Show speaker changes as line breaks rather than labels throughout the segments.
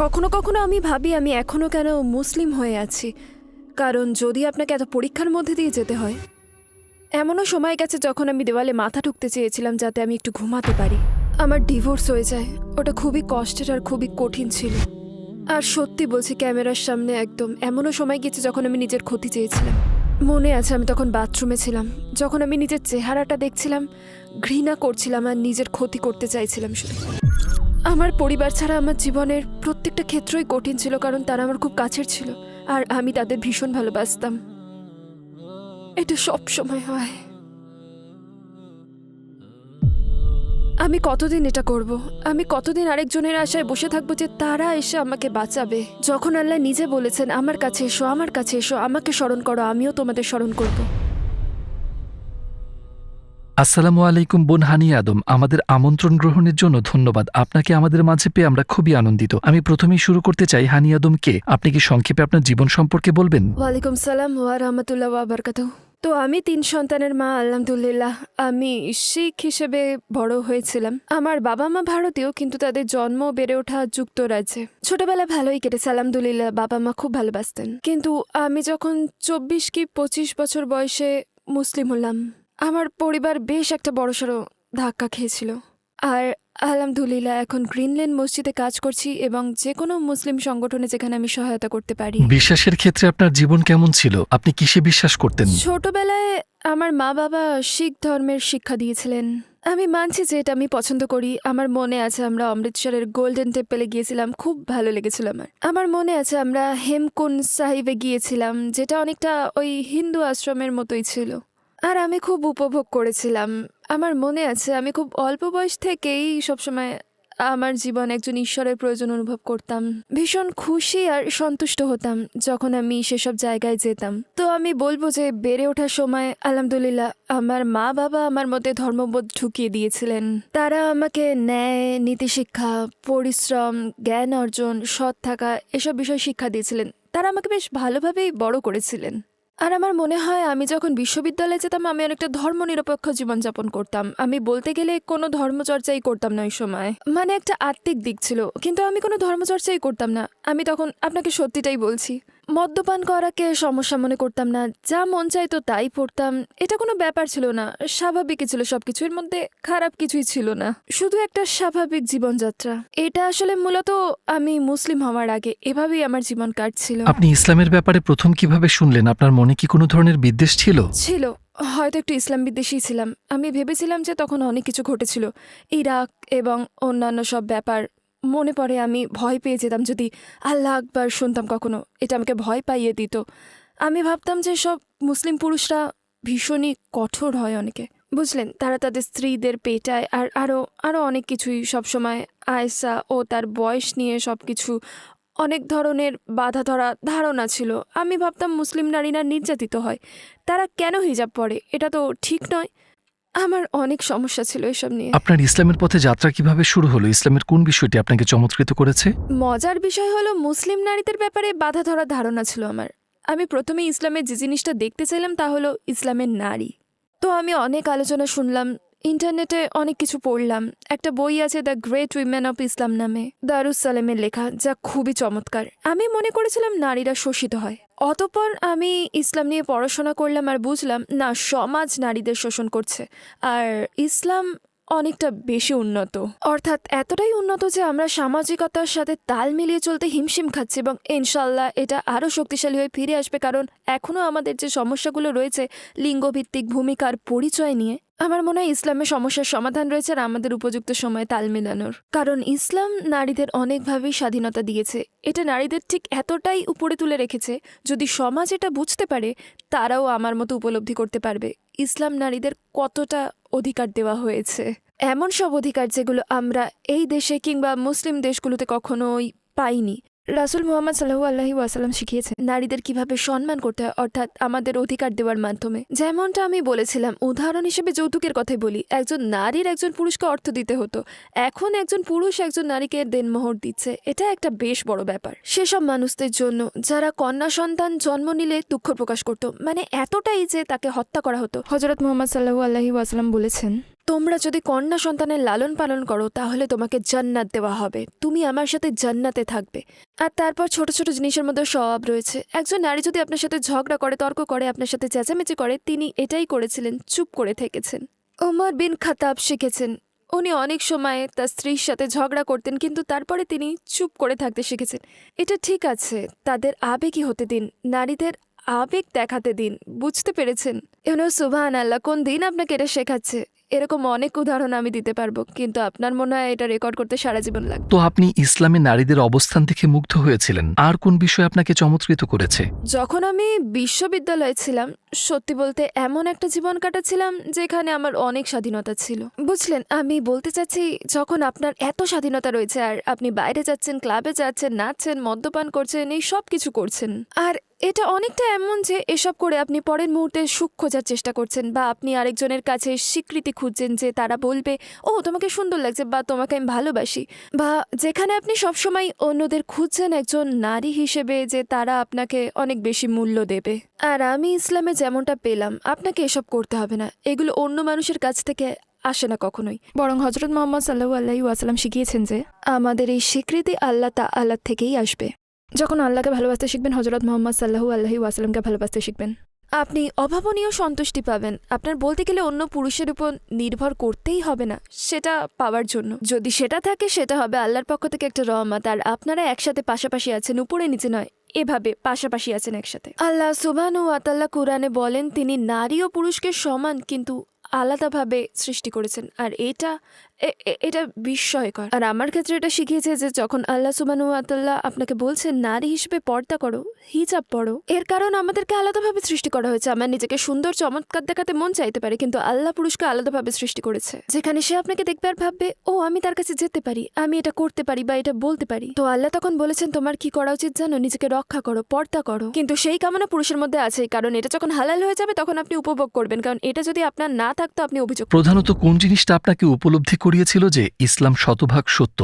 কখনো কখনো আমি ভাবি আমি এখনও কেন মুসলিম হয়ে আছি, কারণ যদি আপনাকে এত পরীক্ষার মধ্যে দিয়ে যেতে হয়। এমনও সময় গেছে যখন আমি দেওয়ালে মাথা ঠুকতে চেয়েছিলাম যাতে আমি একটু ঘুমাতে পারি। আমার ডিভোর্স হয়ে যায়, ওটা খুবই কষ্টের আর খুবই কঠিন ছিল। আর সত্যি বলছি, ক্যামেরার সামনে একদম এমনও সময় গেছে যখন আমি নিজের ক্ষতি চেয়েছিলাম। মনে আছে আমি তখন বাথরুমে ছিলাম, যখন আমি নিজের চেহারাটা দেখছিলাম, ঘৃণা করছিলাম আর নিজের ক্ষতি করতে চাইছিলাম শুধু। আমার পরিবার ছাড়া আমার জীবনের প্রত্যেকটা ক্ষেত্রই কঠিন ছিল, কারণ তারা আমার খুব কাছের ছিল আর আমি তাদের ভীষণ ভালোবাসতাম। এটা সব সময় হয়। আমি কতদিন এটা করব? আমি কতদিন আরেকজনের আশায় বসে থাকবো যে তারা এসে আমাকে বাঁচাবে, যখন আল্লাহ নিজে বলেছেন আমার কাছে এসো, আমার কাছে এসো, আমাকে স্মরণ করো, আমিও তোমাদের স্মরণ করব।
আসসালামু আলাইকুম বোন হানি আদম, আমাদের আমন্ত্রণ গ্রহণের জন্য ধন্যবাদ। আপনাকে আমাদের মাঝে পেয়ে আমরা খুবই আনন্দিত। আমি প্রথমেই শুরু করতে চাই, হানি আদম কে? আপনি কি সংক্ষেপে আপনার জীবন সম্পর্কে বলবেন?
ওয়ালাইকুম সালাম ওয়া রাহমাতুল্লাহ ওয়া বারাকাতুহু। তো আমি 3 সন্তানের মা, আলহামদুলিল্লাহ। আমি শিখ হিসেবে বড় হয়েছিলাম। আমার বাবা মা ভারতীয়, কিন্তু তাদের জন্ম বেড়ে ওঠা যুক্তরাজ্যে। ছোটবেলা ভালোই কেটেছে আলহামদুলিল্লাহ, বাবা মা খুব ভালোবাসতেন। কিন্তু আমি যখন 24 কি 25 বছর বয়সে মুসলিম হলাম, আমার পরিবার বেশ একটা বড়সড় ধাক্কা খেয়েছিল। আর আলহামদুলিল্লাহ এখন গ্রিনল্যান্ড মসজিদে কাজ করছি এবং যে কোনো মুসলিম সংগঠনে যেখানে আমি সহায়তা করতে পারি।
বিশ্বাসের ক্ষেত্রে আপনার জীবন কেমন ছিল? আপনি কিসে বিশ্বাস করতেন?
ছোটবেলায় আমার মা বাবা শিখ ধর্মের শিক্ষা দিয়েছিলেন। আমি মানছি যে এটা আমি পছন্দ করি। আমার মনে আছে আমরা অমৃতসরের গোল্ডেন টেম্পলে গিয়েছিলাম, খুব ভালো লেগেছিল আমার। আমার মনে আছে আমরা হেমকুন্ড সাহিবে গিয়েছিলাম, যেটা অনেকটা ওই হিন্দু আশ্রমের মতোই ছিল। আর আমি খুব উপভোগ করেছিলাম। আমার মনে আছে আমি খুব অল্প বয়স থেকেই সবসময় আমার জীবন একজন ঈশ্বরের প্রয়োজন অনুভব করতাম। ভীষণ খুশি আর সন্তুষ্ট হতাম যখন আমি সেসব জায়গায় যেতাম। তো আমি বলবো যে বেড়ে ওঠার সময় আলহামদুলিল্লাহ আমার মা বাবা আমার মধ্যে ধর্মবোধ ঢুকিয়ে দিয়েছিলেন। তারা আমাকে ন্যায়, নীতিশিক্ষা, পরিশ্রম, জ্ঞান অর্জন, সৎ থাকা এসব বিষয় শিক্ষা দিয়েছিলেন। তারা আমাকে বেশ ভালোভাবেই বড় করেছিলেন। আর আমার মনে হয় আমি যখন বিশ্ববিদ্যালয়ে যেতাম আমি অনেকটা ধর্মনিরপেক্ষ জীবনযাপন করতাম। আমি বলতে গেলে কোনো ধর্মচর্চাই করতাম না ওই সময়, মানে একটা আত্মিক দিক ছিল, কিন্তু আমি কোনো ধর্মচর্চাই করতাম না। আমি তখন আপনাকে সত্যিটাই বলছি, মদ্যপান করাকে সমস্যা মনে করতাম না, যা মন চাইতো তাই পড়তাম। এটা কোনো ব্যাপার ছিল না, স্বাভাবিকই ছিল, সবকিছু এর মধ্যে খারাপ কিছুই ছিল না, শুধু একটা স্বাভাবিক জীবনযাত্রা। এটা আসলে মূলত আমি মুসলিম হওয়ার আগে এভাবেই আমার জীবন কাটছিল।
আপনি ইসলামের ব্যাপারে প্রথম কিভাবে শুনলেন? আপনার মনে কি কোনো ধরনের বিদ্বেষ ছিল?
ছিল, হয়তো একটু ইসলাম বিদ্বেষী ছিলাম। আমি ভেবেছিলাম যে তখন অনেক কিছু ঘটেছিল, ইরাক এবং অন্যান্য সব ব্যাপার মনে পড়ে। আমি ভয় পেয়ে যেতাম যদি আল্লাহ আকবার শুনতাম কখনো, এটা আমাকে ভয় পাইয়ে দিত। আমি ভাবতাম যে সব মুসলিম পুরুষরা ভীষণই কঠোর হয় অনেকে, বুঝলেন, তারা তাদের স্ত্রীদের পেটায় আর আরও আরও অনেক কিছুই। সবসময় আয়েশা ও তার বয়স নিয়ে সব কিছু অনেক ধরনের বাধা ধরা ধারণা ছিল। আমি ভাবতাম মুসলিম নারীরা নির্যাতিত হয়, তারা কেন হিজাব পরে, এটা তো ঠিক নয়। আমার অনেক সমস্যা ছিল এসব নিয়ে।
আপনার ইসলামের পথে যাত্রা কিভাবে শুরু হলো? ইসলামের কোন বিষয়টি আপনাকে চমৎকৃত করেছে?
মজার বিষয় হলো মুসলিম নারীদের ব্যাপারে বাধা ধরা ধারণা ছিল আমার। আমি প্রথমে ইসলামের যে জিনিসটা দেখতে চাইলাম তা হলো ইসলামের নারী। তো আমি অনেক আলোচনা শুনলাম, ইন্টারনেটে অনেক কিছু পড়লাম। একটা বই আছে the great women of Islam নামে, দারুস সালেমের লেখা, যা খুবই চমৎকার। আমি মনে করেছিলাম নারীরা শোষিত হয়। অতঃপর আমি ইসলাম নিয়ে পড়াশোনা করলাম আর বুঝলাম না, সমাজ নারীদের শোষণ করছে। আর ইসলাম অনেকটা বেশি উন্নত, অর্থাৎ এতটাই উন্নত যে আমরা সামাজিকতার সাথে তাল মিলিয়ে চলতে হিমশিম খাচ্ছি এবং ইনশাল্লাহ এটা আরও শক্তিশালী হয়ে ফিরে আসবে, কারণ এখনও আমাদের যে সমস্যাগুলো রয়েছে লিঙ্গভিত্তিক ভূমিকার পরিচয় নিয়ে, আমার মনে হয় ইসলামের সমস্যার সমাধান রয়েছে আর আমাদের উপযুক্ত সময়ে তাল মেলানোর। কারণ ইসলাম নারীদের অনেকভাবেই স্বাধীনতা দিয়েছে, এটা নারীদের ঠিক এতটাই উপরে তুলে রেখেছে, যদি সমাজ এটা বুঝতে পারে তারাও আমার মতো উপলব্ধি করতে পারবে ইসলাম নারীদের কতটা অধিকার দেওয়া হয়েছে। এমন সব অধিকার যেগুলো আমরা এই দেশে কিংবা মুসলিম দেশগুলোতে কখনোই পাইনি। রাসূল মুহাম্মদ সাল্লাল্লাহু আলাইহি ওয়াসাল্লাম শিখিয়েছেন নারীদের কিভাবে সম্মান করতে হয়, অর্থাৎ আমাদের অধিকার দেওয়ার মাধ্যমে। যেমনটা আমি বলেছিলাম, উদাহরণ হিসেবে যৌতুকের কথাই বলি। একজন নারীর একজন পুরুষকে অর্থ দিতে হতো, এখন একজন পুরুষ একজন নারীকে দেনমোহর দিচ্ছে। এটা একটা বেশ বড় ব্যাপার সেসব মানুষদের জন্য যারা কন্যা সন্তান জন্ম নিলে দুঃখ প্রকাশ করত, মানে এতটাই যে তাকে হত্যা করা হতো। হযরত মুহাম্মদ সাল্লাল্লাহু আলাইহি ওয়াসাল্লাম বলেছেন, তোমরা যদি কন্যা সন্তানের লালন পালন করো তাহলে তোমাকে জান্নাত দেওয়া হবে, তুমি আমার সাথে জান্নাতে থাকবে। আর তারপর ছোট ছোট জিনিসের মধ্যে সওয়াব রয়েছে। একজন নারী যদি আপনার সাথে ঝগড়া করে, তর্ক করে, আপনার সাথে চেঁচামেচি করে, তিনি এটাই করেছিলেন, চুপ করে থেকেছেন। ওমর বিন খাত্তাব শিখেছেন, উনি অনেক সময় তার স্ত্রীর সাথে ঝগড়া করতেন, কিন্তু তারপরে তিনি চুপ করে থাকতে শিখেছেন। এটা ঠিক আছে, তাদের আবেগী হতে দিন, নারীদের আবেগ দেখাতে দিন, বুঝতে পেরেছেন? সুবহানাল্লাহ, কোন দিন আপনাকে এটা শেখাচ্ছে? এরকম অনেক উদাহরণ আমি দিতে পারবো, কিন্তু আপনার মনে হয় এটা রেকর্ড করতে সারা জীবন লাগবে।
তো আপনি ইসলামে নারীদের অবস্থান দেখে মুগ্ধ হয়েছিলেন, আর কোন বিষয় আপনাকে চমৎকৃত করেছে?
যখন আমি বিশ্ববিদ্যালয়ে ছিলাম, সত্যি বলতে এমন একটা জীবন কাটাচ্ছিলাম যেখানে আমার অনেক স্বাধীনতা ছিল। বুঝলেন, আমি বলতে চাচ্ছি, যখন আপনার এত স্বাধীনতা রয়েছে আর আপনি বাইরে যাচ্ছেন, ক্লাবে যাচ্ছেন, নাচছেন, মদ্যপান করছেন, এই সব কিছু করছেন, আর এটা অনেকটা এমন যে এসব করে আপনি পরের মুহূর্তে সুখ খোঁজার চেষ্টা করছেন, বা আপনি আরেকজনের কাছে স্বীকৃতি খুঁজছেন যে তারা বলবে, ও তোমাকে সুন্দর লাগছে, বা তোমাকে আমি ভালোবাসি, বা যেখানে আপনি সবসময় অন্যদের খুঁজছেন একজন নারী হিসেবে যে তারা আপনাকে অনেক বেশি মূল্য দেবে। আর আমি ইসলামে যেমনটা পেলাম, আপনাকে এসব করতে হবে না, এগুলো অন্য মানুষের কাছ থেকে আসে না কখনোই, বরং হযরত মুহাম্মদ সাল্লাল্লাহু আলাইহি ওয়াসাল্লাম শিখিয়েছেন যে আমাদের এই স্বীকৃতি আল্লাহ তাআলা থেকেই আসবে। যখন আল্লাহকে ভালোবাসতে শিখবেন, হযরত মুহাম্মদ সাল্লাল্লাহু আলাইহি ওয়াসাল্লামকে ভালোবাসতে শিখবেন, আপনি অভাবনীয় সন্তুষ্টি পাবেন। আপনার বলতে গেলে অন্য পুরুষের উপর নির্ভর করতেই হবে না সেটা পাওয়ার জন্য। যদি সেটা থাকে, সেটা হবে আল্লাহর পক্ষ থেকে একটা রহমত, আর আপনারা একসাথে পাশাপাশি আছেন, উপরে নিচে নয়, এভাবে পাশাপাশি আছেন একসাথে। আল্লাহ সুবহানাহু ওয়া তাআলা কুরআনে বলেন, তিনি নারী ও পুরুষকে সমান কিন্তু আলাদাভাবে সৃষ্টি করেছেন, আর এটা বিস্ময়কর। আর আমার ক্ষেত্রে এটা শিখিয়েছে যে যখন আল্লাহ সুবহানাহু ওয়া তাআলা আপনাকে বলছেন নারী হিসেবে পর্দা করো, হিজাব পরো, এর কারণ আমাদেরকে আলাদাভাবে সৃষ্টি করা হয়েছে। আমার নিজেকে সুন্দর চমৎকার দেখাতে মন চাইতে পারে, কিন্তু আল্লাহ পুরুষকে আলাদাভাবে সৃষ্টি করেছে, যেখানে সে আপনাকে দেখবে আর ভাববে, ও আমি তার কাছে যেতে পারি, আমি এটা করতে পারি বা এটা বলতে পারি। তো আল্লাহ তখন বলেছেন, তোমার কি করা উচিত জানো? নিজেকে রক্ষা করো, পর্দা করো। কিন্তু সেই কামনা পুরুষের মধ্যে আছে, কারণ এটা যখন হালাল হয়ে যাবে তখন আপনি উপভোগ করবেন, কারণ এটা যদি আপনার না থাকতো আপনি অভিযোগ।
প্রধানত কোন জিনিসটা আপনাকে উপলব্ধি করিয়েছিল যে ইসলাম শতভাগ সত্য?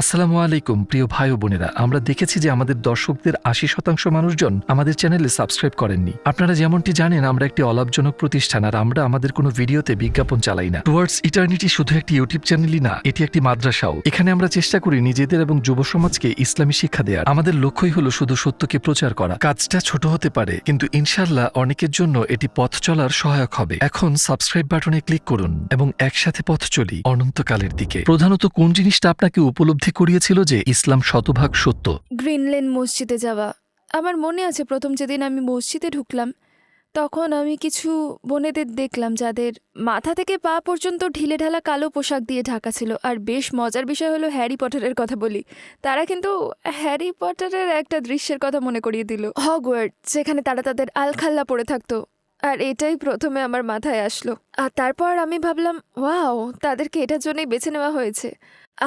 আসসালামু আলাইকুম প্রিয় ভাই ও বোনেরা, আমরা দেখেছি যে আমাদের দর্শকদের ৮০% মানুষজন আমাদের চ্যানেলে সাবস্ক্রাইব করেননি। আপনারা যেমনটি জানেন, আমরা একটি অলাভজনক প্রতিষ্ঠান, আর আমরা আমাদের কোনো ভিডিওতে বিজ্ঞাপন চালাই না। টুয়ার্ডস ইটার্নিটি শুধু একটি ইউটিউব চ্যানেলই না, এটি একটি মাদ্রাসাও। এখানে আমরা চেষ্টা করি নিজেদের এবং যুব সমাজকে ইসলামী শিক্ষা দেওয়ার। আমাদের লক্ষ্যই হলো শুধু সত্যকে প্রচার করা। কাজটা ছোট হতে পারে, কিন্তু ইনশাআল্লাহ অনেকের জন্য এটি পথ চলার সহায়ক হবে। এখন সাবস্ক্রাইব বাটনে ক্লিক করুন এবং একসাথে পথ চলি অনন্তকালের দিকে। প্রধানত কোন জিনিসটা আপনাকে উপলব্ধি করিয়েছিল যে ইসলাম শতভাগ সত্য?
গ্রিনল্যান্ড মসজিদে যাওয়া। আমার মনে আছে প্রথম যেদিন আমি মসজিদে ঢুকলাম, তখন আমি কিছু বোনেদের দেখলাম যাদের মাথা থেকে পা পর্যন্ত ঢিলেঢালা কালো পোশাক দিয়ে ঢাকা ছিল। আর বেশ মজার বিষয় হলো, হ্যারি পটারের কথা বলি, তারা কিন্তু হ্যারি পটারের একটা দৃশ্যের কথা মনে করিয়ে দিল, হগওয়ার্টস, যেখানে তারা তাদের আলখাল্লা পরে থাকতো। আর এটাই প্রথমে আমার মাথায় আসলো। আর তারপর আমি ভাবলাম, ওয়াও, তাদেরকে এটার জন্যই বেছে নেওয়া হয়েছে।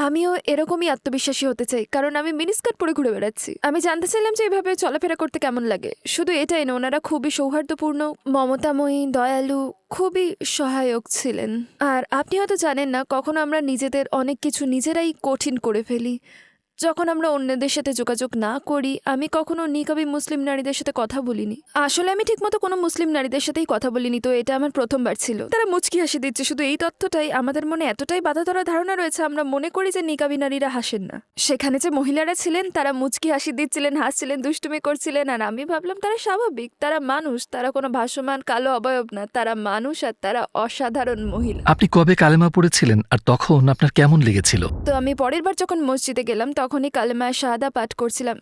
আমিও এরকমই আত্মবিশ্বাসী হতে চাই, কারণ আমি মিনিস্কার্ট পরে ঘুরে বেড়াচ্ছি। আমি জানতে চাইলাম যে এভাবে চলাফেরা করতে কেমন লাগে। শুধু এটাই না, ওনারা খুবই সৌহার্দ্যপূর্ণ, মমতাময়ী, দয়ালু, খুবই সহায়ক ছিলেন। আর আপনি হয়তো জানেন না, কখনো আমরা নিজেদের অনেক কিছু নিজেরাই কঠিন করে ফেলি। যখন আমরা অন্যদের সাথে যোগাযোগ না করি, আমি কখনো নিকাবী মুসলিম নারীদের সাথে কথা বলিনি। আসলে আমি ঠিকমতো কোনো মুসলিম নারীদের সাথেই কথা বলিনি, তো এটা আমার প্রথমবার ছিল। তারা মুচকি হাসি দিচ্ছে, শুধু এই তথ্যটাই আমাদের মনে এতটাই বাধা ধরা ধারণা রয়েছে, আমরা মনে করি যে নিকাবী নারীরা হাসেন না। সেখানে যে মহিলারা ছিলেন তারা মুচকি হাসি দিচ্ছিলেন, হাসছিলেন, দুষ্টুমি করছিলেন, আর আমি ভাবলাম তারা স্বাভাবিক, তারা মানুষ, তারা কোনো ভাসমান কালো অবয়ব না, তারা মানুষ, আর তারা অসাধারণ মহিলা।
আপনি কবে কালেমা পড়েছিলেন আর তখন আপনার কেমন লেগেছিল?
তো আমি পরের বার যখন মসজিদে গেলাম তখনই কালেমা শাহাদা পাঠ করছিলাম,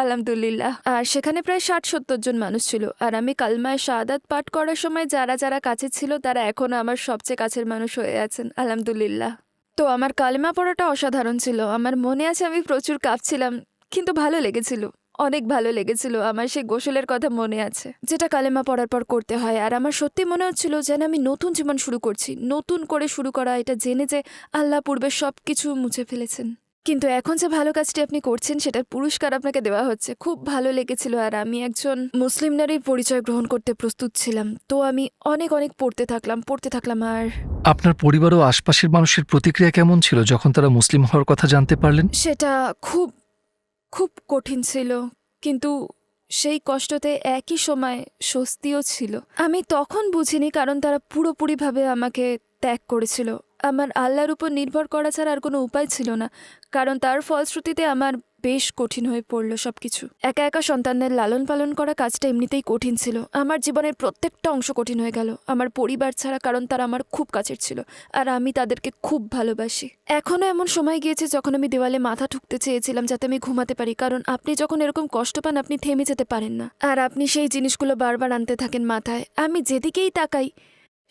আলহামদুলিল্লাহ। আর সেখানে প্রায় ৬০-৭০ জন মানুষ ছিল। আর আমি কালেমা শাহাদাত পাঠ করার সময় যারা যারা কাছে ছিল তারা এখনো আমার সবচেয়ে কাছের মানুষ হয়ে আছেন, আলহামদুলিল্লাহ। তো আমার কালেমা পড়াটা অসাধারণ ছিল। আমার মনে আছে আমি প্রচুর কাঁপছিলাম, কিন্তু ভালো লেগেছিল, অনেক ভালো লেগেছিল। আমার সেই গোসলের কথা মনে আছে, যেটা কালেমা পড়ার পর করতে হয়। আর আমার সত্যি মনে হচ্ছিল যেন আমি নতুন জীবন শুরু করছি, নতুন করে শুরু করা, এটা জেনে যে আল্লাহ পূর্বে সব কিছু মুছে ফেলেছেন। কিন্তু এখন যে ভালো কাজটি আপনি করছেন সেটার পুরস্কার আপনাকে দেওয়া হচ্ছে। খুব ভালো লেগেছিল। আর আমি একজন মুসলিম নারীর পরিচয় গ্রহণ করতে প্রস্তুত ছিলাম। তো আমি অনেক অনেক পড়তে থাকলাম আর
আপনার পরিবার ও আশপাশের মানুষের প্রতিক্রিয়া কেমন ছিল যখন তারা মুসলিম হওয়ার কথা জানতে পারলেন?
সেটা খুব খুব কঠিন ছিল, কিন্তু সেই কষ্টতে একই সময় স্বস্তিও ছিল। আমি তখন বুঝিনি, কারণ তারা পুরোপুরিভাবে আমাকে ত্যাগ করেছিল। আমার আল্লাহর উপর নির্ভর করা ছাড়া আর কোনো উপায় ছিল না, কারণ তার ফলশ্রুতিতে আমার বেশ কঠিন হয়ে পড়ল সবকিছু। একা একা সন্তানদের লালন পালন করা কাজটা এমনিতেই কঠিন ছিল। আমার জীবনের প্রত্যেকটা অংশ কঠিন হয়ে গেল আমার পরিবার ছাড়া, কারণ তারা আমার খুব কাছের ছিল আর আমি তাদেরকে খুব ভালোবাসি। এখনো এমন সময় গিয়েছে যখন আমি দেওয়ালে মাথা ঠুকতে চেয়েছিলাম যাতে আমি ঘুমাতে পারি, কারণ আপনি যখন এরকম কষ্ট পান আপনি থেমে যেতে পারেন না, আর আপনি সেই জিনিসগুলো বারবার আনতে থাকেন মাথায়। আমি যেদিকেই তাকাই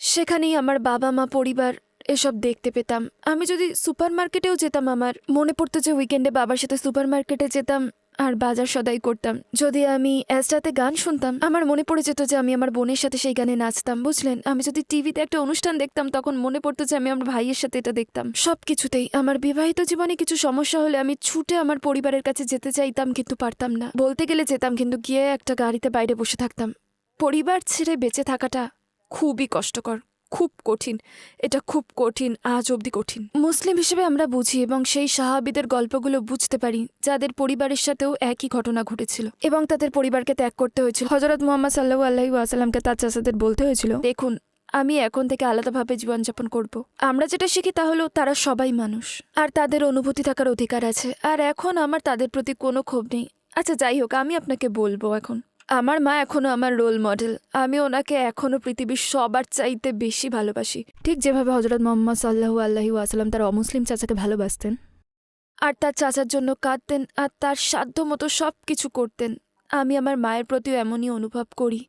সেখানেই আমার বাবা মা, পরিবার এসব দেখতে পেতাম। আমি যদি সুপার মার্কেটেও যেতাম, আমার মনে পড়তো যে উইকেন্ডে বাবার সাথে সুপার মার্কেটে যেতাম আর বাজার সদাই করতাম। যদি আমি অ্যাস্ট্রাতে গান শুনতাম, আমার মনে পড়ে যেত যে আমি আমার বোনের সাথে সেই গানে নাচতাম, বুঝলেন? আমি যদি টিভিতে একটা অনুষ্ঠান দেখতাম, তখন মনে পড়তো যে আমি আমার ভাইয়ের সাথে এটা দেখতাম। সব কিছুতেই আমার বিবাহিত জীবনে কিছু সমস্যা হলে আমি ছুটে আমার পরিবারের কাছে যেতে চাইতাম, কিন্তু পারতাম না। বলতে গেলে যেতাম, কিন্তু গিয়ে একটা গাড়িতে বাইরে বসে থাকতাম। পরিবার ছেড়ে বেঁচে থাকাটা খুবই কষ্টকর, খুব কঠিন। এটা খুব কঠিন, আজ অবধি কঠিন। মুসলিম হিসেবে আমরা বুঝি এবং সেই সাহাবীদের গল্পগুলো বুঝতে পারি যাদের পরিবারের সাথেও একই ঘটনা ঘটেছিল এবং তাদের পরিবারকে ত্যাগ করতে হয়েছিল। হযরত মুহাম্মদ সাল্লাল্লাহু আলাইহি ওয়াসাল্লামকে তার চাচাদের বলতে হয়েছিল, দেখুন আমি এখন থেকে আলাদাভাবে জীবনযাপন করব। আমরা যেটা শিখি তা হলো তারা সবাই মানুষ আর তাদের অনুভূতি থাকার অধিকার আছে, আর এখন আমার তাদের প্রতি কোনো ক্ষোভ নেই। আচ্ছা যাই হোক, আমি আপনাকে বলবো, এখন আমার মা এখনো আমার রোল মডেল। আমি ওনাকে এখনো পৃথিবীর সবার চাইতে বেশি ভালোবাসি, ঠিক যেভাবে হযরত মুহাম্মদ সাল্লাল্লাহু আলাইহি ওয়াসাল্লাম তার অমুসলিম চাচাকে ভালোবাসতেন আর তার চাচার জন্য কাঁদতেন আর তার সাধ্য মতো সব কিছু করতেন। আমি আমার মায়ের প্রতিও এমনই অনুভব করি।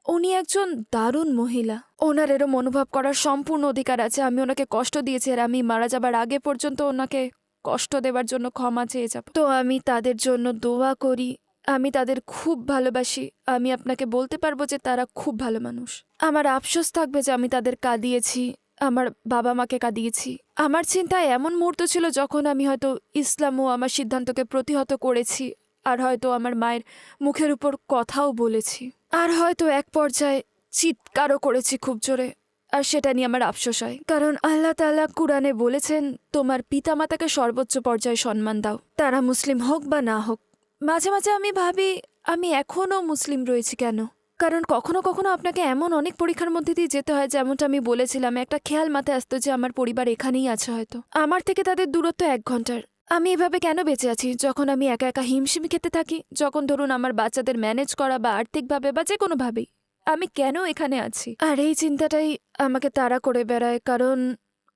উনি একজন দারুণ মহিলা, ওনার এরম অনুভব করার সম্পূর্ণ অধিকার আছে। আমি ওনাকে কষ্ট দিয়েছি আর আমি মারা যাবার আগে পর্যন্ত ওনাকে কষ্ট দেওয়ার জন্য ক্ষমা চেয়ে যাব। তো আমি তাদের জন্য দোয়া করি, আমি তাদের খুব ভালোবাসি। আমি আপনাকে বলতে পারবো যে তারা খুব ভালো মানুষ। আমার আফসোস থাকবে যে আমি তাদের কাঁদিয়েছি, আমার বাবা মাকে কাঁদিয়েছি। আমার চিন্তায় এমন মুহূর্ত ছিল যখন আমি হয়তো ইসলাম ও আমার সিদ্ধান্তকে প্রতিহত করেছি, আর হয়তো আমার মায়ের মুখের উপর কথাও বলেছি, আর হয়তো এক পর্যায়ে চিৎকারও করেছি খুব জোরে। আর সেটা নিয়ে আমার আফসোস হয়, কারণ আল্লাহ তাআলা কুরআনে বলেছেন, তোমার পিতামাতাকে সর্বোচ্চ পর্যায়ে সম্মান দাও, তারা মুসলিম হোক বা না হোক। মাঝে মাঝে আমি ভাবি আমি এখনও মুসলিম রয়েছি কেন, কারণ কখনো কখনো আপনাকে এমন অনেক পরীক্ষার মধ্যে দিয়ে যেতে হয়। যেমনটা আমি বলেছিলাম, একটা খেয়াল মাথায় আসতো যে আমার পরিবার এখানেই আছে, হয়তো আমার থেকে তাদের দূরত্ব 1 ঘন্টার। আমি এভাবে কেন বেঁচে আছি যখন আমি একা একা হিমশিম খেতে থাকি, যখন ধরুন আমার বাচ্চাদের ম্যানেজ করা বা আর্থিকভাবে বা যে কোনোভাবেই আমি কেন এখানে আছি? আর এই চিন্তাটাই আমাকে তাড়া করে বেড়ায়। কারণ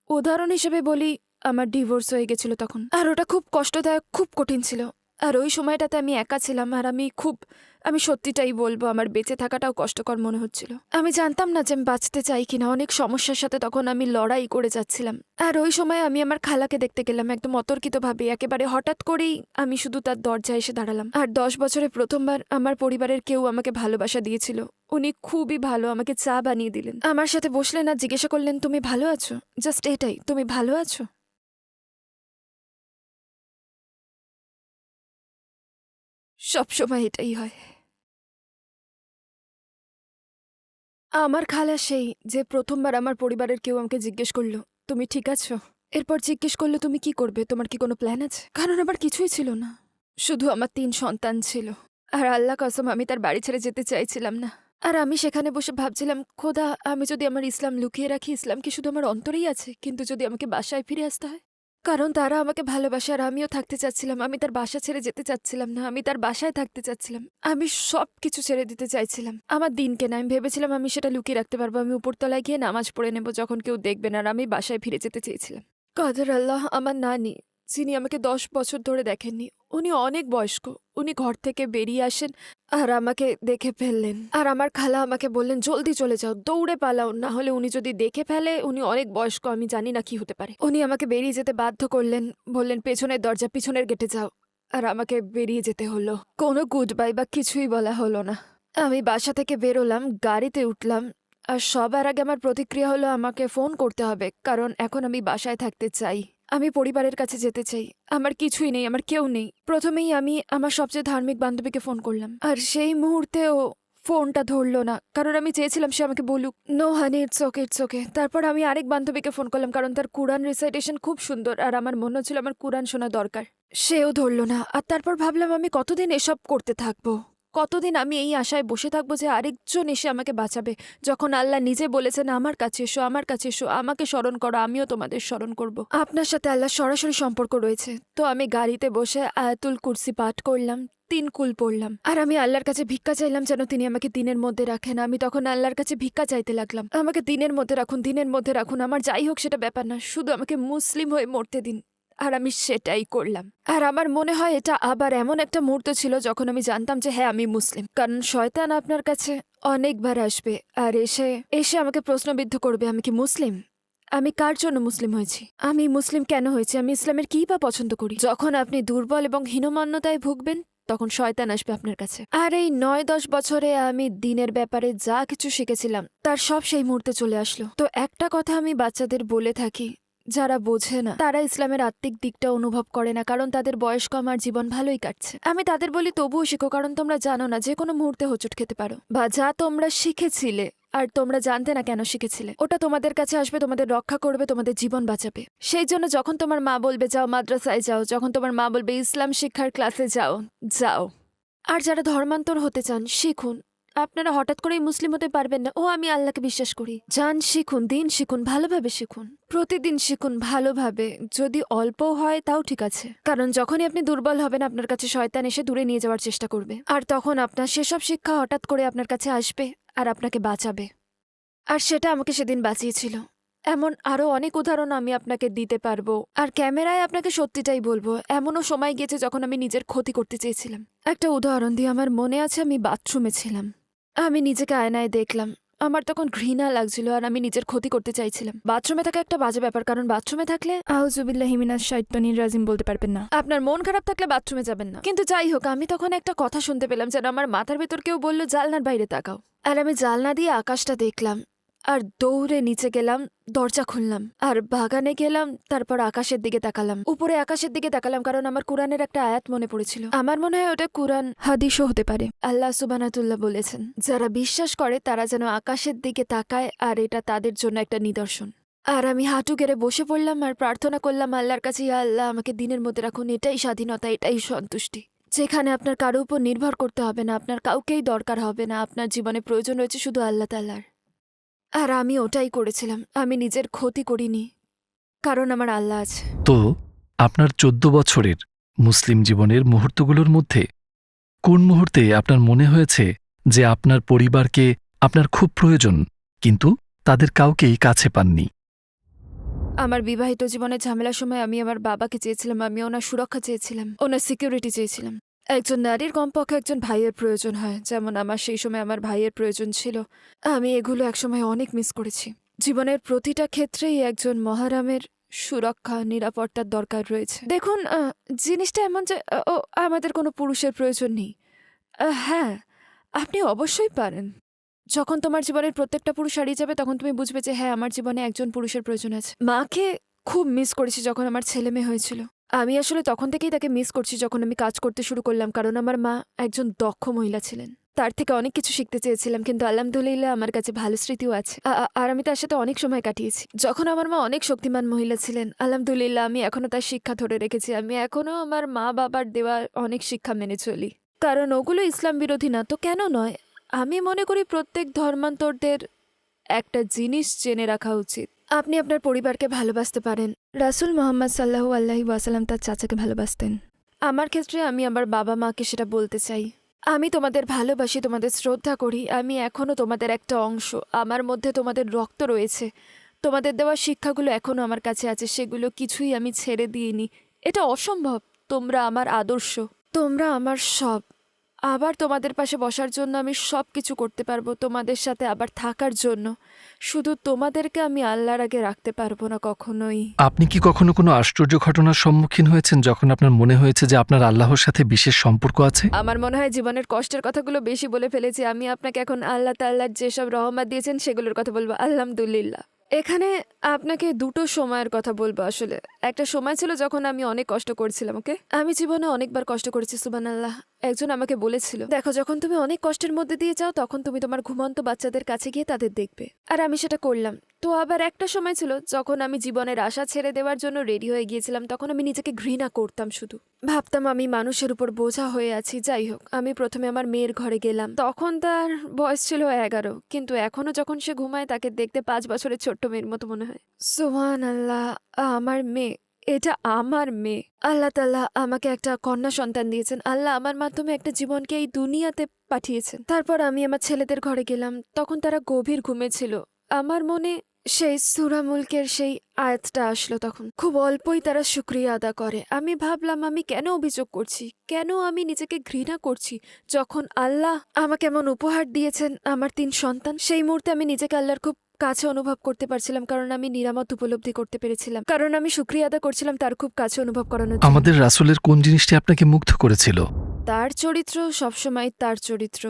উদাহরণ হিসেবে বলি, আমার ডিভোর্স হয়ে গেছিল তখন, আর ওটা খুব কষ্টদায়ক, খুব কঠিন ছিল। আর ওই সময়টাতে আমি একা ছিলাম, আর আমি সত্যিটাই বলবো, আমার বেঁচে থাকাটাও কষ্টকর মনে হচ্ছিল। আমি জানতাম না যে আমি বাঁচতে চাই কিনা, অনেক সমস্যার সাথে তখন আমি লড়াই করে যাচ্ছিলাম। আর ওই সময় আমি আমার খালাকে দেখতে গেলাম একদম অতর্কিতভাবে, একেবারে হঠাৎ করেই। আমি শুধু তার দরজায় এসে দাঁড়ালাম, আর 10 বছরে প্রথমবার আমার পরিবারের কেউ আমাকে ভালোবাসা দিয়েছিল। উনি খুবই ভালো, আমাকে চা বানিয়ে দিলেন, আমার সাথে বসলেন আর জিজ্ঞাসা করলেন, তুমি ভালো আছো? জাস্ট এটাই, তুমি ভালো আছো? সবসময় এটাই হয়। আমার খালা সেই যে প্রথমবার আমার পরিবারের কেউ আমাকে জিজ্ঞেস করলো, তুমি ঠিক আছো? এরপর জিজ্ঞেস করলো, তুমি কি করবে, তোমার কি কোনো প্ল্যান আছে? কারণ আমার কিছুই ছিল না, শুধু আমার 3 সন্তান ছিল। আর আল্লাহ কসম, আমি তার বাড়ি ছেড়ে যেতে চাইছিলাম না। আর আমি সেখানে বসে ভাবছিলাম, খোদা, আমি যদি আমার ইসলাম লুকিয়ে রাখি, ইসলাম কি শুধু আমার অন্তরেই আছে? কিন্তু যদি আমাকে বাসায় ফিরে আসতে হয়, কারণ তারা আমাকে ভালোবাসে আর আমিও থাকতে চাচ্ছিলাম। আমি তার বাসা ছেড়ে যেতে চাচ্ছিলাম না, আমি তার বাসায় থাকতে চাচ্ছিলাম। আমি সব কিছু ছেড়ে দিতে চাইছিলাম। আমার দিনকে না, আমি ভেবেছিলাম আমি সেটা লুকিয়ে রাখতে পারবো। আমি উপরতলায় গিয়ে নামাজ পড়ে নেব যখন কেউ দেখবে না, আর আমি বাসায় ফিরে যেতে চেয়েছিলাম। কাদের আল্লাহ, আমার নানি, যিনি আমাকে 10 বছর ধরে দেখেননি, উনি অনেক বয়স্ক। উনি ঘর থেকে বেরিয়ে আসেন আর আমাকে দেখে ফেললেন। আর আমার খালা আমাকে বললেন, জলদি চলে যাও, দৌড়ে পালাও, না হলে উনি যদি দেখে ফেলে, উনি অনেক বয়স্ক, আমি জানি না কি হতে পারে। উনি আমাকে বেরিয়ে যেতে বাধ্য করলেন, বললেন পেছনের দরজা, পিছনের গেটে যাও। আর আমাকে বেরিয়ে যেতে হলো। কোনো গুড বাই বা কিছুই বলা হলো না। আমি বাসা থেকে বেরোলাম, গাড়িতে উঠলাম, আর সবার আগে আমার প্রতিক্রিয়া হলো আমাকে ফোন করতে হবে, কারণ এখন আমি বাসায় থাকতে চাই। আমি পরিবারের কাছে যেতে চাই। আমার কিছুই নেই, আমার কেউ নেই। প্রথমেই আমি আমার সবচেয়ে ধার্মিক বান্ধবীকে ফোন করলাম, আর সেই মুহূর্তে ও ফোনটা ধরলো না, কারণ আমি চেয়েছিলাম সে আমাকে বলুক no honey it's okay it's okay. তারপর আমি আরেক বান্ধবীকে ফোন করলাম, কারণ তার কুরআন রিসাইটেশন খুব সুন্দর আর আমার মনে হচ্ছিল আমার কুরআন শোনা দরকার। সেও ধরলো না। আর তারপর ভাবলাম আমি কতদিন এসব করতে থাকবো, কতদিন আমি এই আশায় বসে থাকবো যে আরেকজন এসে আমাকে বাঁচাবে, যখন আল্লাহ নিজে বলেছেন আমার কাছে এসো, আমার কাছে এসো, আমাকে স্মরণ করো, আমিও তোমাদের স্মরণ করব। আপনার সাথে আল্লাহ সরাসরি সম্পর্ক রয়েছে। তো আমি গাড়িতে বসে আয়াতুল কুরসি পাঠ করলাম, 3 কুল পড়লাম, আর আমি আল্লাহর কাছে ভিক্ষা চাইলাম যেন তিনি আমাকে দিনের মধ্যে রাখেন। আমি তখন আল্লাহর কাছে ভিক্ষা চাইতে লাগলাম, আমাকে দিনের মধ্যে রাখুন, দিনের মধ্যে রাখুন, আমার যাই হোক সেটা ব্যাপার না, শুধু আমাকে মুসলিম হয়ে মরতে দিন। আর আমি সেটাই করলাম। আর আমার মনে হয় এটা আবার এমন একটা মুহূর্ত ছিল যখন আমি জানতাম যে হ্যাঁ আমি মুসলিম, কারণ শয়তান আপনার কাছে অনেকবার আসবে আর এসে এসে আমাকে প্রশ্নবিদ্ধ করবে আমি কি মুসলিম, আমি কার জন্য মুসলিম হয়েছি, আমি মুসলিম কেন হয়েছি, আমি ইসলামের কী বা পছন্দ করি। যখন আপনি দুর্বল এবং হীনমন্যতায় ভুগবেন তখন শয়তান আসবে আপনার কাছে। আর এই 9-10 বছরে আমি দিনের ব্যাপারে যা কিছু শিখেছিলাম তার সব সেই মুহূর্তে চলে আসলো। তো একটা কথা আমি বাচ্চাদের বলে থাকি, যারা বোঝে না তারা ইসলামের আত্মিক দিকটা অনুভব করে না, কারণ তাদের বয়স কম আর জীবন ভালোই কাটছে। আমি তাদের বলি তবুও শিখো, কারণ তোমরা জানো না যে কোনো মুহূর্তে হোঁচট খেতে পারো, বা যা তোমরা শিখেছিলে আর তোমরা জানতে না কেন শিখেছিলে ওটা তোমাদের কাছে আসবে, তোমাদের রক্ষা করবে, তোমাদের জীবন বাঁচাবে। সেই জন্য যখন তোমার মা বলবে যাও মাদ্রাসায় যাও, যখন তোমার মা বলবে ইসলাম শিক্ষার ক্লাসে যাও, যাও। আর যারা ধর্মান্তর হতে চান শিখুন, আপনারা হঠাৎ করেই মুসলিম হতে পারবেন না। ও আমি আল্লাহকে বিশ্বাস করি, যান শিখুন, দিন শিখুন, ভালোভাবে শিখুন, প্রতিদিন শিখুন ভালোভাবে, যদি অল্প হয় তাও ঠিক আছে, কারণ যখনই আপনি দুর্বল হবেন আপনার কাছে শয়তান এসে দূরে নিয়ে যাওয়ার চেষ্টা করবে, আর তখন আপনার সেসব শিক্ষা হঠাৎ করে আপনার কাছে আসবে আর আপনাকে বাঁচাবে। আর সেটা আমাকে সেদিন বাঁচিয়েছিল। এমন আরো অনেক উদাহরণ আমি আপনাকে দিতে পারবো, আর ক্যামেরায় আপনাকে সত্যিটাই বলবো। এমনও সময় গিয়েছে যখন আমি নিজের ক্ষতি করতে চেয়েছিলাম। একটা উদাহরণ দিয়ে, আমার মনে আছে আমি বাথরুমে ছিলাম, আমি নিজেকে আয়নায় দেখলাম, আমার তখন ঘৃণা লাগছিল আর আমি নিজের ক্ষতি করতে চাইছিলাম। বাথরুমে থাকা একটা বাজে ব্যাপার, কারণ বাথরুমে থাকলে আউযুবিল্লাহি মিনাশ শাইতানির রাজিম বলতে পারবেন না, আপনার মন খারাপ থাকলে বাথরুমে যাবেন না। কিন্তু যাই হোক, আমি তখন একটা কথা শুনতে পেলাম যেন আমার মাথার ভেতর কেউ বলল জালনার বাইরে তাকাও, আর আমি জালনা দিয়ে আকাশটা দেখলাম আর দৌড়ে নিচে গেলাম, দরজা খুললাম আর বাগানে গেলাম, তারপর আকাশের দিকে তাকালাম, উপরে আকাশের দিকে তাকালাম, কারণ আমার কুরআনের একটা আয়াত মনে পড়েছিল। আমার মনে হয় ওটা কুরআন হাদিসও হতে পারে। আল্লাহ সুবহানাহুল্লাহ বলেছেন যারা বিশ্বাস করে তারা যেন আকাশের দিকে তাকায়, আর এটা তাদের জন্য একটা নিদর্শন। আর আমি হাঁটু গেড়ে বসে পড়লাম আর প্রার্থনা করলাম আল্লাহর কাছে, ইয়া আল্লাহ আমাকে দিনের মধ্যে রাখুন, এটাই স্বাধীনতা, এটাই সন্তুষ্টি, যেখানে আপনার কারো উপর নির্ভর করতে হবে না, আপনার কাউকেই দরকার হবে না, আপনার জীবনে প্রয়োজন রয়েছে শুধু আল্লাহ তাআলার। আর আমি ওটাই করেছিলাম, আমি নিজের ক্ষতি করিনি, কারণ আমার আল্লাহ আছে।
তো আপনার 14 বছরের মুসলিম জীবনের মুহূর্তগুলোর মধ্যে কোন মুহূর্তে আপনার মনে হয়েছে যে আপনার পরিবারকে আপনার খুব প্রয়োজন, কিন্তু তাদের কাউকেই কাছে পাননি?
আমার বিবাহিত জীবনের ঝামেলার সময় আমি আমার বাবাকে চেয়েছিলাম, আমি ওনার সুরক্ষা চেয়েছিলাম, ওনার সিকিউরিটি চেয়েছিলাম। একজন নারীর কমপক্ষে একজন ভাইয়ের প্রয়োজন হয়, যেমন আমার সেই সময় আমার ভাইয়ের প্রয়োজন ছিল। আমি এগুলো একসময় অনেক মিস করেছি। জীবনের প্রতিটা ক্ষেত্রেই একজন মহারামের সুরক্ষা, নিরাপত্তার দরকার রয়েছে। দেখুন, জিনিসটা এমন যে আমাদের কোনো পুরুষের প্রয়োজন নেই। হ্যাঁ, আপনি অবশ্যই পারেন। যখন তোমার জীবনের প্রত্যেকটা পুরুষ হারিয়ে যাবে তখন তুমি বুঝবে যে হ্যাঁ আমার জীবনে একজন পুরুষের প্রয়োজন আছে। মাকে খুব মিস করেছি যখন আমার ছেলে মেয়ে হয়েছিল। আমি আসলে তখন থেকেই তাকে মিস করছি যখন আমি কাজ করতে শুরু করলাম, কারণ আমার মা একজন দক্ষ মহিলা ছিলেন, তার থেকে অনেক কিছু শিখতে চেয়েছিলাম, কিন্তু আলহামদুলিল্লাহ আমার কাছে ভালো স্মৃতিও আছে। আর আমি তার সাথে অনেক সময় কাটিয়েছি। যখন আমার মা অনেক শক্তিমান মহিলা ছিলেন, আলহামদুলিল্লাহ আমি এখনো তার শিক্ষা ধরে রেখেছি। আমি এখনো আমার মা বাবার দেওয়া অনেক শিক্ষা মেনে চলি, কারণ ওগুলো ইসলাম বিরোধী না তো কেন নয়। আমি মনে করি প্রত্যেক ধর্মান্তরদের একটা জিনিস জেনে রাখা উচিত, আপনি আপনার পরিবারকে ভালোবাসতে পারেন। রাসূল মুহাম্মদ সাল্লাল্লাহু আলাইহি ওয়াসাল্লাম তার চাচাকে ভালোবাসতেন। আমার ক্ষেত্রে আমি আমার বাবা মাকে সেটা বলতে চাই, আমি তোমাদের ভালোবাসি, তোমাদের শ্রদ্ধা করি, আমি এখনও তোমাদের একটা অংশ, আমার মধ্যে তোমাদের রক্ত রয়েছে, তোমাদের দেওয়া শিক্ষাগুলো এখনও আমার কাছে আছে, সেগুলো কিছুই আমি ছেড়ে দিইনি। এটা অসম্ভব, তোমরা আমার আদর্শ, তোমরা আমার সব। আবার তোমাদের পাশে বসার জন্য আমি সব কিছু করতে পারবো, তোমাদের সাথে আবার থাকার জন্য, শুধু তোমাদেরকে আমি আল্লাহর আগে রাখতে পারবো না কখনোই।
আপনি কি কখনো কোনো আশ্চর্য ঘটনার সম্মুখীন হয়েছেন যখন আপনার মনে হয়েছে যে আপনার আল্লাহর সাথে বিশেষ সম্পর্ক আছে?
আমার মনে হয় জীবনের কষ্টের কথাগুলো বেশি বলে ফেলেছি। আমি আপনাকে এখন আল্লাহ তাআলার যেসব রহমত দিয়েছেন সেগুলোর কথা বলবো। আলহামদুলিল্লাহ। এখানে আপনাকে দুটো সময়ের কথা বলবো আসলে। একটা সময় ছিল যখন আমি অনেক কষ্ট করেছিলাম, ওকে? আমি জীবনে অনেকবার কষ্ট করেছি, সুবহানাল্লাহ। একজন আমাকে বলেছিল, দেখো যখন তুমি অনেক কষ্টের মধ্যে দিয়ে যাও তখন তুমি তোমার ঘুমন্ত বাচ্চাদের কাছে গিয়ে তাদের দেখবে। আর আমি সেটা করলাম। তো আবার একটা সময় ছিল যখন আমি জীবনের আশা ছেড়ে দেওয়ার জন্য রেডি হয়ে গিয়েছিলাম, তখন আমি নিজেকে ঘৃণা করতাম শুধু। ভাবতাম আমি মানুষের উপর বোঝা হয়ে আছি। যাই হোক, আমি প্রথমে আমার মেয়ের ঘরে গেলাম। তখন তার বয়স ছিল 11, কিন্তু এখনো যখন সে ঘুমায় তাকে দেখতে 5 বছরের ছোট্ট মেয়ের মতো মনে হয়। সুবহানাল্লাহ, আমার মেয়ে, এটা আমার মেয়ে। আল্লাহ তাআলা আমাকে একটা কন্যা সন্তান দিয়েছেন। আল্লাহ আমার মাধ্যমে একটা জীবনকে এই দুনিয়াতে পাঠিয়েছেন। তারপর আমি আমার ছেলেদের ঘরে গেলাম, তখন তারা গভীর ঘুমে ছিল। আমার মনে সেই সূরা মুলকের সেই আয়াতটা আসলো। তখন খুব অল্পই তারা শুকরিয়া আদা করে। আমি ভাবলাম আমি কেন অভিযোগ করছি, কেন আমি নিজেকে ঘৃণা করছি, যখন আল্লাহ আমাকে এমন উপহার দিয়েছেন, আমার 3 সন্তান। সেই মুহূর্তে আমি নিজেকে আল্লাহর খুব কাছে অনুভব করতে পারছিলাম, কারণ আমি নিরামত উপলব্ধি করতে পেরেছিলাম, কারণ আমি শুকরিয়া আদা করছিলাম তার খুব কাছে অনুভব করানোর জন্য।
আমাদের রাসূলের কোন জিনিসটি আপনাকে মুগ্ধ করেছিল?
তার চরিত্র, সবসময় তার চরিত্র,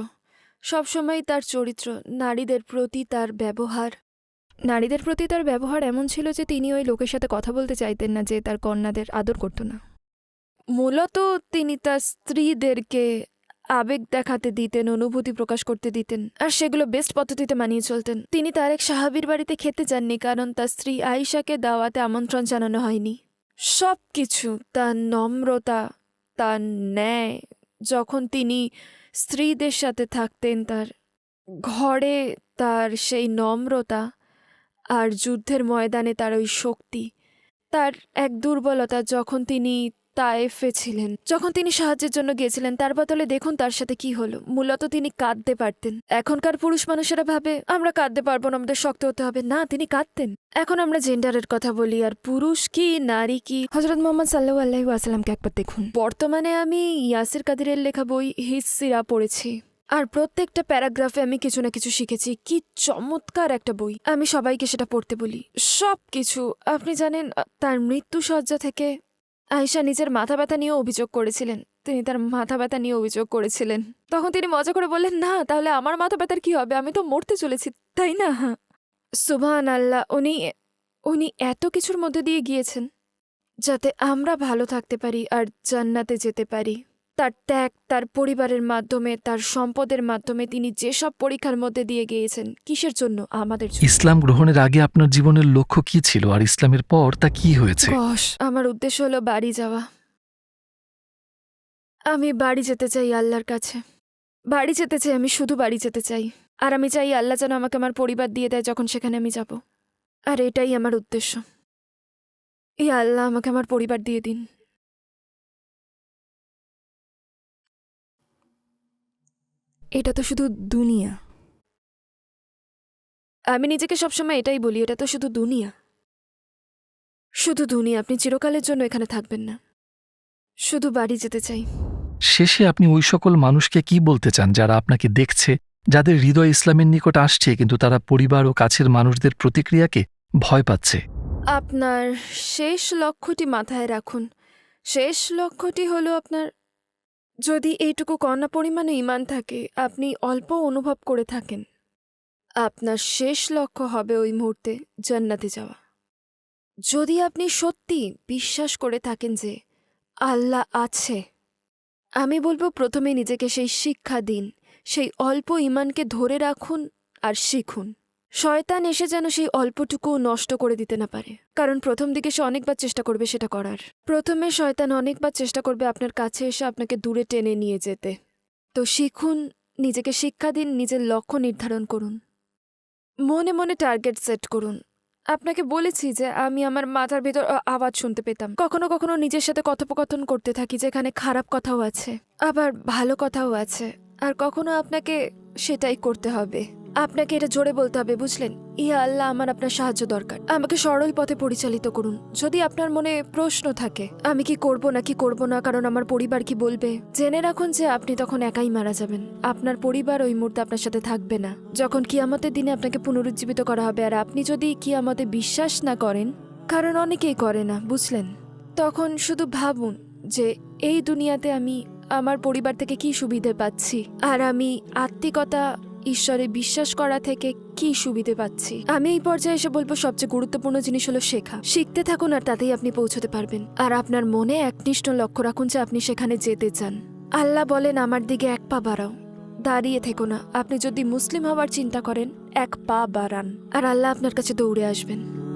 সবসময় তার চরিত্র। নারীদের প্রতি তার ব্যবহার, নারীদের প্রতি তার ব্যবহার এমন ছিল যে তিনি ওই লোকের সাথে কথা বলতে চাইতেন না যে তার কন্যাদের আদর করতো না। মূলত তিনি তার স্ত্রীদেরকে আবেগ দেখাতে দিতেন, অনুভূতি প্রকাশ করতে দিতেন, আর সেগুলো বেস্ট পদ্ধতিতে মানিয়ে চলতেন। তিনি তার এক সাহাবীর বাড়িতে খেতে যাননি, কারণ তার স্ত্রী আয়েশাকে দাওয়াতে আমন্ত্রণ জানানো হয়নি। সব কিছু, তার নম্রতা, তার ন্যায়, যখন তিনি স্ত্রীদের সাথে থাকতেন, তার ঘরে তার সেই নম্রতা, আর যুদ্ধের ময়দানে তার ওই শক্তি, তার এক দুর্বলতা যখন তিনি তায়েফে ছিলেন, যখন তিনি সাহায্যের জন্য গিয়েছিলেন, তার বদলে দেখুন তার সাথে কি হলো। মূলত তিনি কাঁদতে পারতেন। এখনকার পুরুষ মানুষেরা ভাবে আমরা কাঁদতে পারবো না, আমাদের শক্ত হতে হবে। না, তিনি কাঁদতেন। এখন আমরা জেন্ডারের কথা বলি, আর পুরুষ কি নারী কি, হযরত মুহাম্মদ সাল্লাল্লাহু আলাইহি ওয়াসাল্লামকে একবার দেখুন। বর্তমানে আমি ইয়াসির কাদিরের লেখা বই হিজ সিরা পড়েছি, আর প্রত্যেকটা প্যারাগ্রাফে আমি কিছু না কিছু শিখেছি। কি চমৎকার একটা বই! আমি সবাইকে সেটা পড়তে বলি। সব কিছু। আপনি জানেন, তার মৃত্যু শয্যা থেকে আয়েশা নিজের মাথা ব্যথা নিয়ে অভিযোগ করেছিলেন। তিনি তার মাথা ব্যথা নিয়ে অভিযোগ করেছিলেন। তখন তিনি মজা করে বললেন, না তাহলে আমার মাথা ব্যথার কি হবে, আমি তো মরতে চলেছি, তাই না? সুবহানাল্লাহ, উনি উনি এত কিছুর মধ্যে দিয়ে গিয়েছেন যাতে আমরা ভালো থাকতে পারি আর জান্নাতে যেতে পারি। তার ত্যাগ, তার পরিবারের মাধ্যমে, তার সম্পদের মাধ্যমে তিনি যেসব পরীক্ষার মধ্যে দিয়ে গিয়েছেন, কিসের জন্য? আমাদের জন্য।
ইসলাম গ্রহণের আগে আপনার জীবনের লক্ষ্য কি ছিল, আর ইসলামের পর তা কি হয়েছে?
আমার উদ্দেশ্য হলো বাড়ি যাওয়া। আমি বাড়ি যেতে চাই আল্লাহর কাছে। বাড়ি যেতে চাই, আমি শুধু বাড়ি যেতে চাই। আর আমি চাই আল্লাহ যেন আমাকে আমার পরিবার দিয়ে দেয় যখন সেখানে আমি যাব। আর এটাই আমার উদ্দেশ্য। এই আল্লাহ আমাকে আমার পরিবার দিয়ে দিন। এটা তো শুধু দুনিয়া। আমি নিজেকে সবসময় এটাই বলি, এটা তো শুধু দুনিয়া। শুধু দুনিয়া। আপনি চিরকালের জন্য এখানে থাকবেন না। শুধু বাড়ি যেতে চাই।
শেষে আপনি ওই সকল মানুষকে কি বলতে চান যারা আপনাকে দেখছে, যাদের হৃদয় ইসলামের নিকট আসছে, কিন্তু তারা পরিবার ও কাছের মানুষদের প্রতিক্রিয়াকে ভয় পাচ্ছে?
আপনার শেষ লক্ষ্যটি মাথায় রাখুন। শেষ লক্ষ্যটি হলো আপনার, যদি এইটুকু কণা পরিমাণে ঈমান থাকে, আপনি অল্প অনুভব করে থাকেন, আপনার শেষ লক্ষ্য হবে ওই মুহূর্তে জান্নাতে যাওয়া। যদি আপনি সত্যি বিশ্বাস করে থাকেন যে আল্লাহ আছে, আমি বলবো প্রথমে নিজেকে সেই শিক্ষা দিন, সেই অল্প ঈমানকে ধরে রাখুন আর শিখুন। শয়তান এসে যেন সেই অল্পটুকু নষ্ট করে দিতে না পারে, কারণ প্রথম দিকে সে অনেকবার চেষ্টা করবে সেটা করার। প্রথমে শয়তান অনেকবার চেষ্টা করবে আপনার কাছে এসে আপনাকে দূরে টেনে নিয়ে যেতে। তো শিখুন, নিজেকে শিক্ষা দিন, নিজের লক্ষ্য নির্ধারণ করুন, মনে মনে টার্গেট সেট করুন। আপনাকে বলেছি যে আমি আমার মাথার ভেতর আওয়াজ শুনতে পেতাম। কখনো কখনো নিজের সাথে কথোপকথন করতে থাকি, যেখানে খারাপ কথাও আছে আবার ভালো কথাও আছে। আর কখনো আপনাকে সেটাই করতে হবে, আপনাকে এটা জোরে বলতে হবে, বুঝলেন? ইয়া আল্লাহ, আমার আপনার সাহায্য দরকার, আমাকে সরল পথে পরিচালিত করুন। যদি আপনার মনে প্রশ্ন থাকে আমি কি করব না কি করব না, কারণ আমার পরিবার কি বলবে, জেনে রাখুন যে আপনি তখন একাই মারা যাবেন। আপনার পরিবার ওই মুহূর্তে আপনার সাথে থাকবে না, যখন কিয়ামতের দিনে আপনাকে পুনরুজ্জীবিত করা হবে। আর আপনি যদি কিয়ামতে বিশ্বাস না করেন, কারণ অনেকেই করে না, বুঝলেন, তখন শুধু ভাবুন যে এই দুনিয়াতে আমি আমার পরিবার থেকে কি সুবিধে পাচ্ছি, আর আমি আত্মিকতা ঈশ্বরে বিশ্বাস করা থেকে কি সুবিধে পাচ্ছি। আমি এই পর্যায়ে এসে বলবো সবচেয়ে গুরুত্বপূর্ণ জিনিস হলো শেখা। শিখতে থাকুন আর তাতেই আপনি পৌঁছতে পারবেন। আর আপনার মনে একনিষ্ঠ লক্ষ্য রাখুন যে আপনি সেখানে যেতে চান। আল্লাহ বলেন আমার দিকে এক পা বাড়াও, দাঁড়িয়ে থেকো না। আপনি যদি মুসলিম হওয়ার চিন্তা করেন এক পা বাড়ান আর আল্লাহ আপনার কাছে দৌড়ে আসবেন।